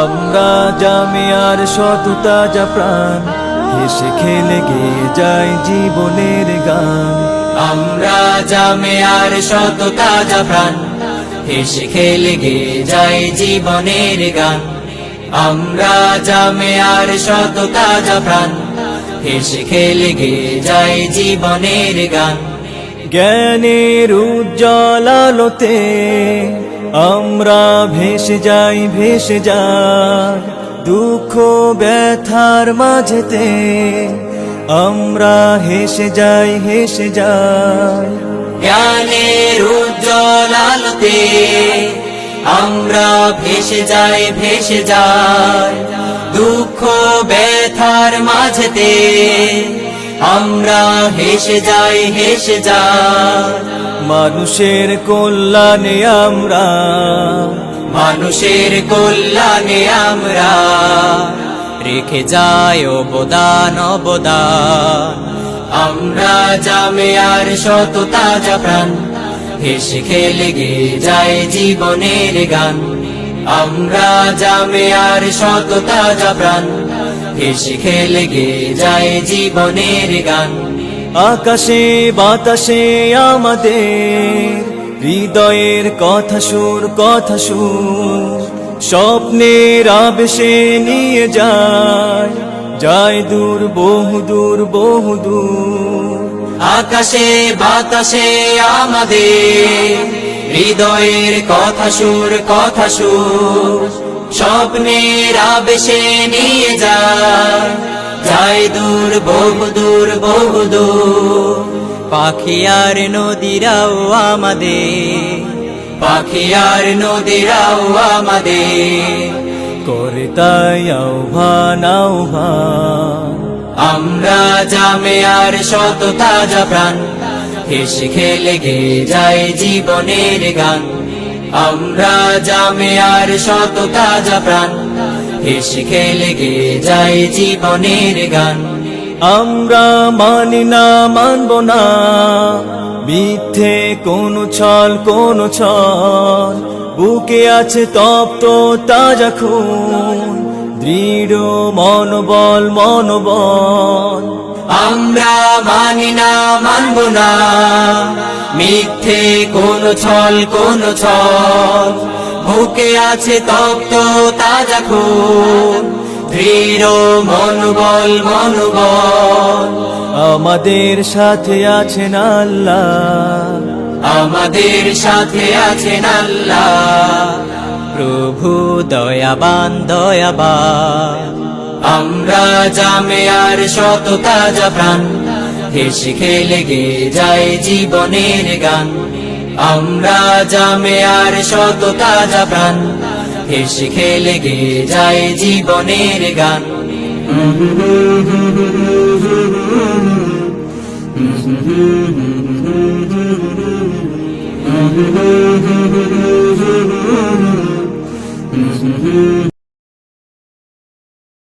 আমরা জামিয়ার শত তাজা প্রাণ, হেসে খেলে গেয়ে যায় জীবনের গান। আমরা জামিয়ার শত তাজা প্রাণ, হেসে খেলে গেয়ে যায় জীবনের গান। আমরা জামিয়ার শত তাজা প্রাণ, হেসে খেলে গেয়ে যায় জীবনের গান। জ্ঞানের উজ্জ্বল আলোতে আমরা ভেসে যাই, ভেসে যাই দুঃখ ব্যথার মাঝেতে। আমরা হেসে যাই, হেসে যাই জ্ঞানের উজ্জ্বল আলোতে আমরা ভেসে যাই, ভেসে যাই দুঃখ ব্যথার মাঝেতে। আমরা হেসে যাই, হেসে যাই মানুষের কল্যাণে আমরা, মানুষের কল্যাণে আমরা রেখে যাই অবদান, অবদান। আমরা জামিয়ার শত তাজা প্রাণ, হেসে খেলে গেয়ে যায় জীবনের গান। আমরা জামিয়ার শত তাজা প্রাণ, হেসে খেলে গেয়ে যায় জীবনের গান। আকাশে বাতাসে আমাদের হৃদয়ের কথা সুর, কথা সুর স্বপ্নের আবেশে নিয়ে যায়, যায় দূর, বহুদূর, বহুদূর। আকাশে বাতাসে আমাদের হৃদয়ের কথা সুর, কথা সুর স্বপ্নের আবেশে নিয়ে যায়, যায় দূর, বহুদূর, বহুদূর। পাখি আর নদীরাও আমাদের, পাখি আর নদীরাও আমাদের করে তাই আহ্বান, আহ্বান। আমরা জামিয়ার শত তাজা প্রাণ, হেসে খেলে গেয়ে যায় জীবনের গান। আমরা জামিয়ার শত তাজা প্রাণ, হেসে খেলে গেয়ে যায় জীবনের গান। আমরা মানি না, মানব না মিথ্যে কোনো ছল, কোনো ছল। বুকে আছে তপ্ত তাজা খুন, দৃঢ় মনোবল, মনোবল। আমরা মানি না, মানব না মিথ্যে কোনো ছল, কোনো ছল। বুকে আছে তপ্ত তাজা খুন, দৃঢ় মনোবল, মনোবল। আমাদের সাথে আছেন আল্লাহ, আমাদের সাথে আছেন আল্লাহ প্রভু দয়াবান, দয়াবান। আমরা জামিয়ার শত তাজা প্রাণ, হেসে খেলে গেয়ে যায় জীবনের গান। আমরা জামিয়ার শত তাজা প্রাণ, হেসে খেলে গেয়ে যায় জীবনের গান।